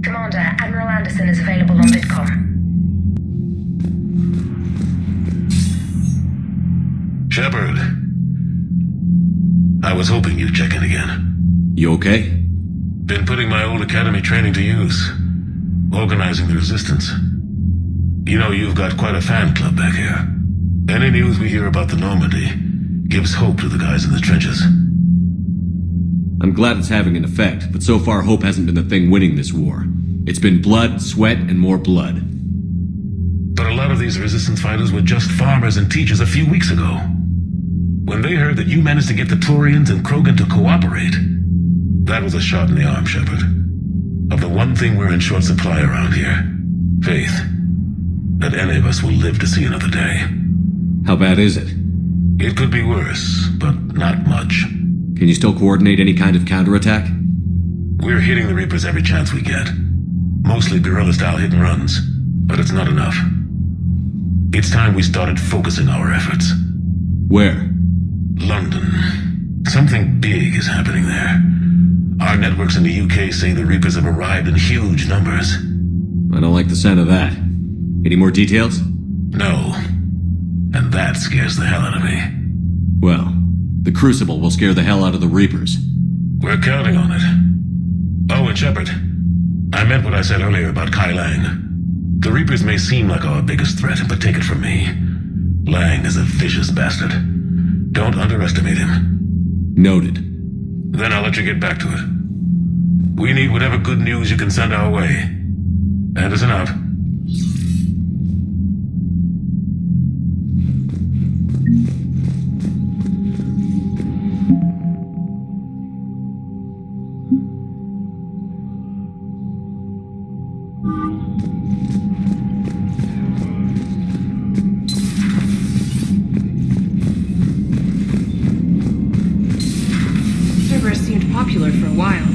Commander, Admiral Anderson is available on VidCom. Shepard. I was hoping you'd check in again. You okay? Been putting my old academy training to use. Organizing the resistance. You know, you've got quite a fan club back here. Any news we hear about the Normandy gives hope to the guys in the trenches. I'm glad it's having an effect, but so far hope hasn't been the thing winning this war. It's been blood, sweat, and more blood. But a lot of these resistance fighters were just farmers and teachers a few weeks ago. When they heard that you managed to get the Turians and Krogan to cooperate, that was a shot in the arm, Shepard. Of the one thing we're in short supply around here, faith. That any of us will live to see another day. How bad is it? It could be worse, but not much. Can you still coordinate any kind of counterattack? We're hitting the Reapers every chance we get. Mostly guerrilla-style hit-and-runs, but it's not enough. It's time we started focusing our efforts. Where? London. Something big is happening there. Our networks in the UK say the Reapers have arrived in huge numbers. I don't like the sound of that. Any more details? No. And that scares the hell out of me. Well, the Crucible will scare the hell out of the Reapers. We're counting on it. Oh, and Shepard, I meant what I said earlier about Kai Lang. The Reapers may seem like our biggest threat, but take it from me. Lang is a vicious bastard. Don't underestimate him. Noted. Then I'll let you get back to it. We need whatever good news you can send our way. Anderson out. Cerberus seemed popular for a while.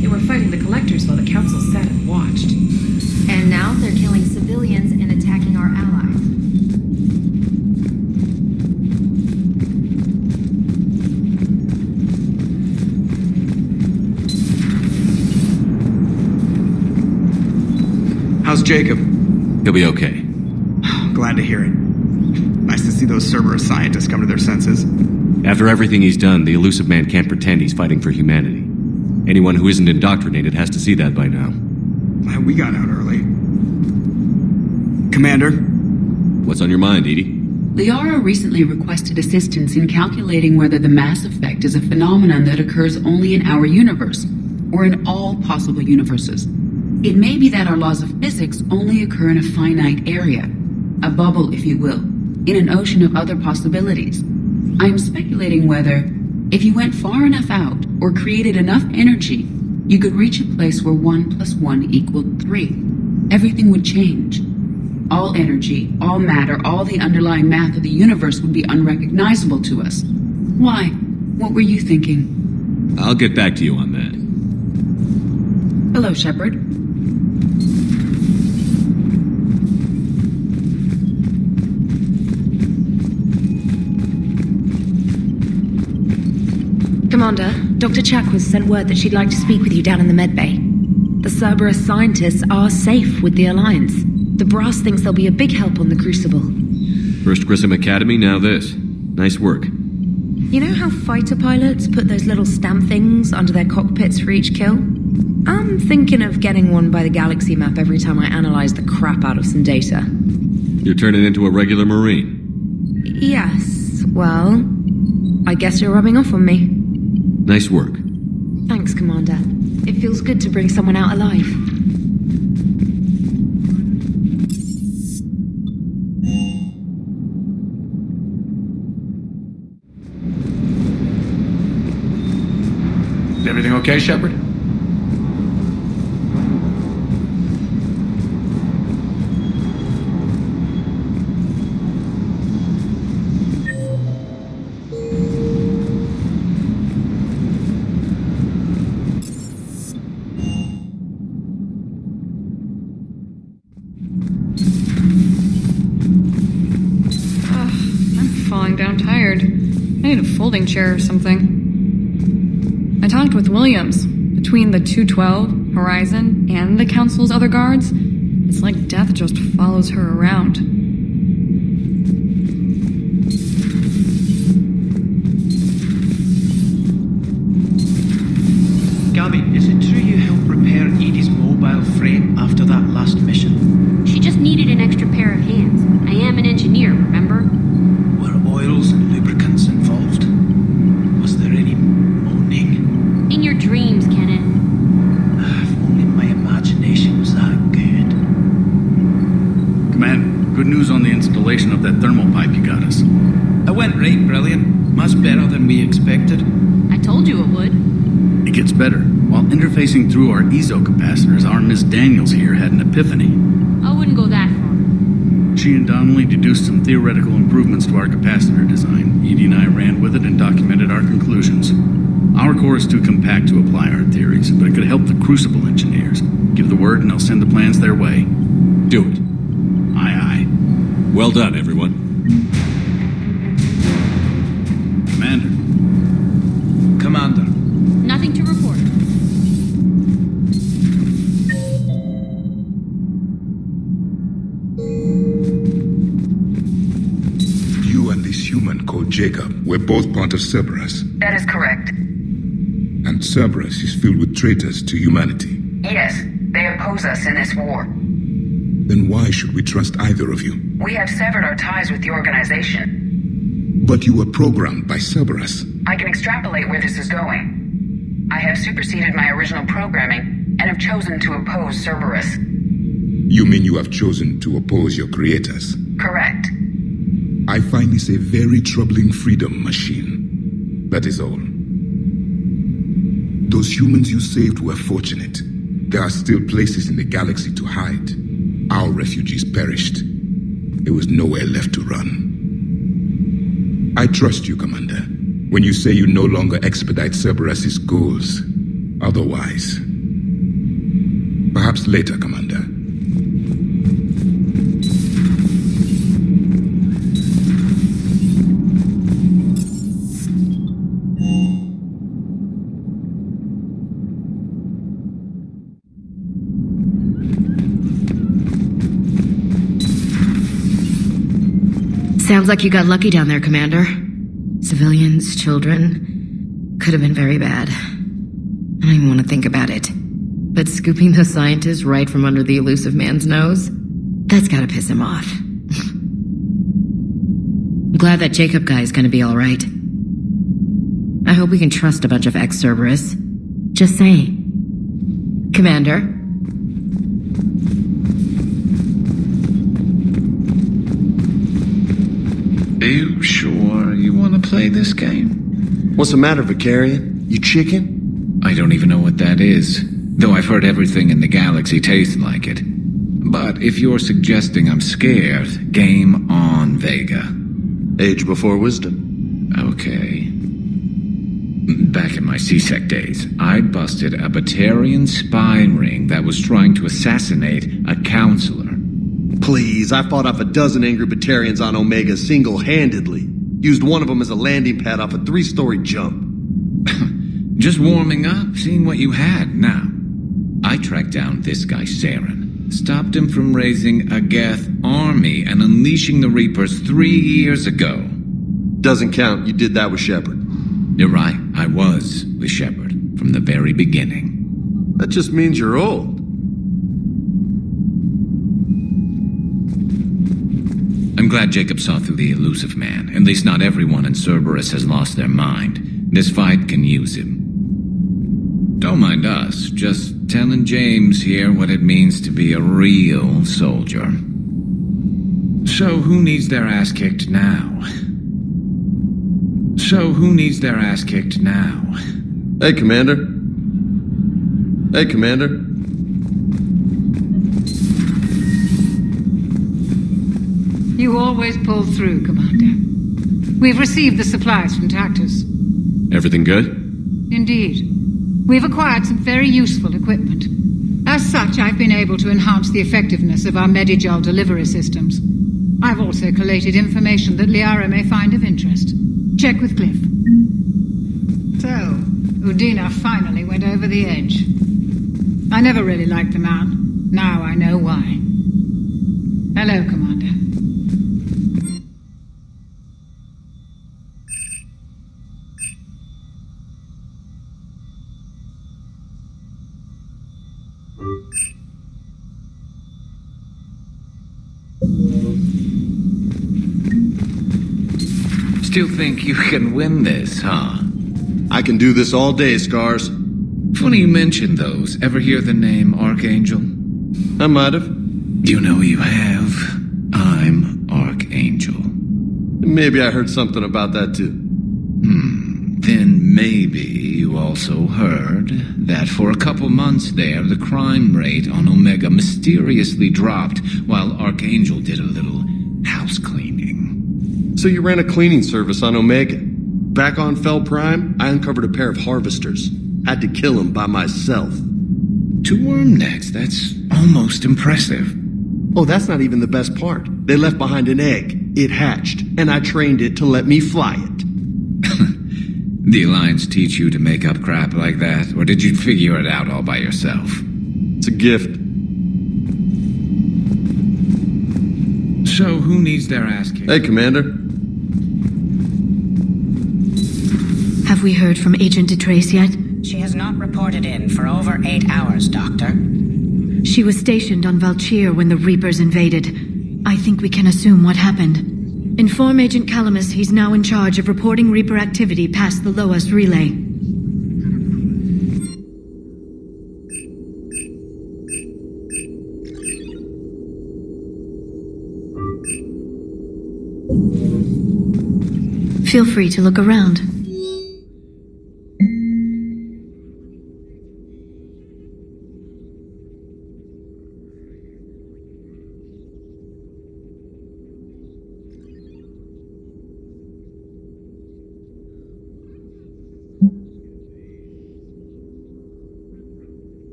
They were fighting the Collectors while the Council sat and watched. And now they're killing civilians and attacking our allies. How's Jacob? He'll be okay. Glad to hear it. Nice to see those Cerberus scientists come to their senses. After everything he's done, the elusive man can't pretend he's fighting for humanity. Anyone who isn't indoctrinated has to see that by now. Glad we got out early. Commander? What's on your mind, Edie? Liara recently requested assistance in calculating whether the mass effect is a phenomenon that occurs only in our universe, or in all possible universes. It may be that our laws of physics only occur in a finite area, a bubble, if you will, in an ocean of other possibilities. I am speculating whether, if you went far enough out, or created enough energy, you could reach a place where 1 + 1 = 3. Everything would change. All energy, all matter, all the underlying math of the universe would be unrecognizable to us. Why? What were you thinking? I'll get back to you on that. Hello, Shepard. Commander, Dr. Chakwas sent word that she'd like to speak with you down in the medbay. The Cerberus scientists are safe with the Alliance. The brass thinks they'll be a big help on the Crucible. First Grissom Academy, now this. Nice work. You know how fighter pilots put those little stamp things under their cockpits for each kill? I'm thinking of getting one by the galaxy map every time I analyze the crap out of some data. You're turning into a regular Marine. Yes, well, I guess you're rubbing off on me. Nice work. Thanks, Commander. It feels good to bring someone out alive. Is everything okay, Shepard? Falling down tired. I need a folding chair or something. I talked with Williams. Between the 212 Horizon, and the Council's other guards. It's like death just follows her around. Gabby, is it true you helped repair Edie's mobile frame after that last mission? She just needed an extra pair of hands. I am an engineer, remember? Were oils and lubricants involved? Was there any moaning? In your dreams, Kenneth. If only my imagination was that good. Command, good news on the installation of that thermal pipe you got us. It went right brilliant. Much better than we expected. I told you it would. It gets better. While interfacing through our ESO capacitors, our Miss Daniels here had an epiphany. I wouldn't go that far. She and Donnelly deduced some theoretical improvements to our capacitor design. Edie and I ran with it and documented our conclusions. Our core is too compact to apply our theories, but it could help the Crucible engineers. Give the word and I'll send the plans their way. Do it. Aye, aye. Well done, everyone. Commander. Commander. Nothing to report. You and this human called Jacob were both part of Cerberus. That is correct. And Cerberus is filled with traitors to humanity. Yes, they oppose us in this war. Then why should we trust either of you? We have severed our ties with the organization. But you were programmed by Cerberus. I can extrapolate where this is going. I have superseded my original programming and have chosen to oppose Cerberus. You mean you have chosen to oppose your creators? Correct. I find this a very troubling freedom machine. That is all. Those humans you saved were fortunate. There are still places in the galaxy to hide. Our refugees perished. There was nowhere left to run. I trust you, Commander, when you say you no longer expedite Cerberus's goals. Otherwise. Perhaps later, Commander. Sounds like you got lucky down there, Commander. Civilians, children. Could have been very bad. I don't even want to think about it. But scooping those scientists right from under the elusive man's nose? That's gotta piss him off. I'm glad that Jacob guy is gonna be alright. I hope we can trust a bunch of ex-Cerberus. Just saying. Commander? Are you sure you want to play this game? What's the matter, Vicarian? You chicken? I don't even know what that is, though I've heard everything in the galaxy tastes like it. But if you're suggesting I'm scared, game on, Vega. Age before wisdom. Okay. Back in my C-Sec days, I busted a Batarian spy ring that was trying to assassinate a counselor. Please, I fought off a dozen angry Batarians on Omega single-handedly. Used one of them as a landing pad off a 3-story jump. Just warming up, seeing what you had. Now, I tracked down this guy, Saren. Stopped him from raising a Geth army and unleashing the Reapers 3 years ago. Doesn't count. You did that with Shepard. You're right. I was with Shepard from the very beginning. That just means you're old. I'm glad Jacob saw through the elusive man. At least not everyone in Cerberus has lost their mind. This fight can use him. Don't mind us, just telling James here what it means to be a real soldier. So who needs their ass kicked now? Hey, Commander. Hey, Commander. You always pull through, Commander. We've received the supplies from Tactus. Everything good? Indeed. We've acquired some very useful equipment. As such, I've been able to enhance the effectiveness of our Medigel delivery systems. I've also collated information that Liara may find of interest. Check with Cliff. So, Udina finally went over the edge. I never really liked the man. Now I know why. Hello, Commander. Still think you can win this, huh? I can do this all day, Scars. Funny you mention those. Ever hear the name Archangel? I might have. You know you have. I'm Archangel. Maybe I heard something about that too. Then maybe you also heard that for a couple months there, the crime rate on Omega mysteriously dropped while Archangel did a little house cleaning. So you ran a cleaning service on Omega. Back on Fel Prime, I uncovered a pair of harvesters. Had to kill them by myself. 2 worm necks, that's almost impressive. Oh, that's not even the best part. They left behind an egg. It hatched, and I trained it to let me fly it. The Alliance teach you to make up crap like that, or did you figure it out all by yourself? It's a gift. So, who needs their ass kicked? Hey, Commander. Have we heard from Agent DeTrace yet? She has not reported in for over 8 hours, Doctor. She was stationed on Valchir when the Reapers invaded. I think we can assume what happened. Inform Agent Calamus he's now in charge of reporting Reaper activity past the Loas relay. Feel free to look around.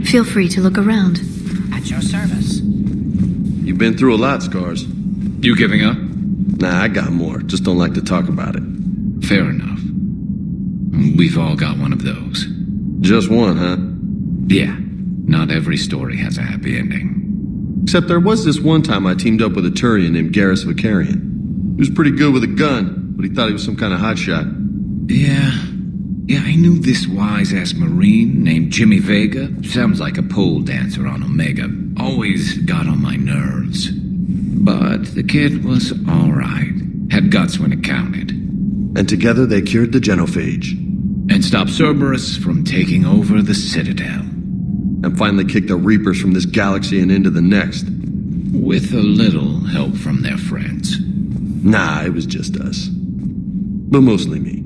Feel free to look around. At your service. You've been through a lot, Scars. You giving up? Nah, I got more. Just don't like to talk about it. Fair enough. We've all got one of those. Just one, huh? Yeah. Not every story has a happy ending. Except there was this one time I teamed up with a Turian named Garrus Vicarian. He was pretty good with a gun, but he thought he was some kind of hotshot. Yeah, I knew this wise-ass Marine named Jimmy Vega. Sounds like a pole dancer on Omega. Always got on my nerves. But the kid was alright. Had guts when it counted. And together they cured the genophage. And stopped Cerberus from taking over the Citadel. And finally kicked the Reapers from this galaxy and into the next. With a little help from their friends. Nah, it was just us. But mostly me.